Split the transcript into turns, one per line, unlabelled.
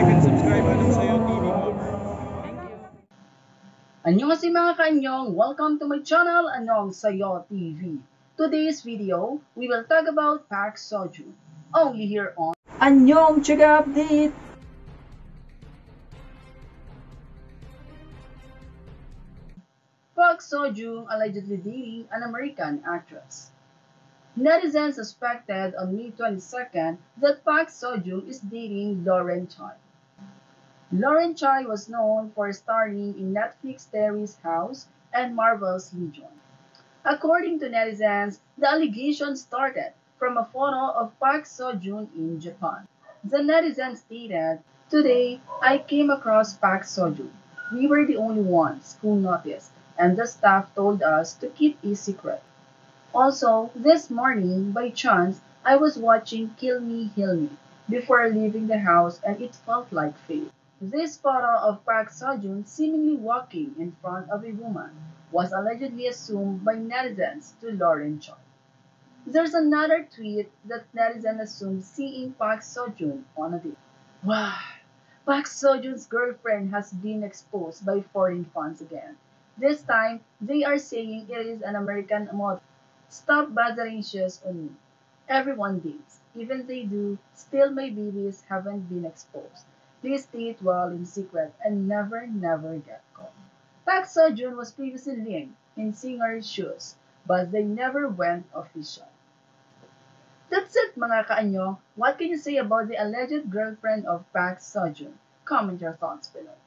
like and subscribe Anong Sayo TV Mom.
Annyeonghaseyo mga kaanyong! Welcome to my channel, Anong Sayo TV. Today's video, we will talk about Park Seo-joon. Only here on
안녕, Chika Update!
Park Seo-joon allegedly dating an American actress. Netizens suspected on May 22nd that Park Seo-joon is dating Lauren Choi. Lauren Choi was known for starring in Netflix series House and Marvel's Legion. According to netizens, the allegation started from a photo of Park Seo-joon in Japan. The netizen stated, "Today, I came across Park Seo-joon. We were the only ones who noticed, and the staff told us to keep a secret. Also, this morning, by chance, I was watching Kill Me, Heal Me before leaving the house and it felt like fate." This photo of Park Seo-joon seemingly walking in front of a woman was allegedly assumed by netizens to Lauren Choi. There's another tweet that netizens assume seeing Park Seo-joon on a date. Wow! Park Seo-joon's girlfriend has been exposed by foreign fans again. This time, they are saying it is an American model. Stop bothering shoes on me. Everyone dates. Even they do, still my babies haven't been exposed. Please date well in secret and never get caught. Park Seo-joon was previously linked in singer's shoes, but they never went official. That's it mga kaanyo. What can you say about the alleged girlfriend of Park Seo-joon? Comment your thoughts below.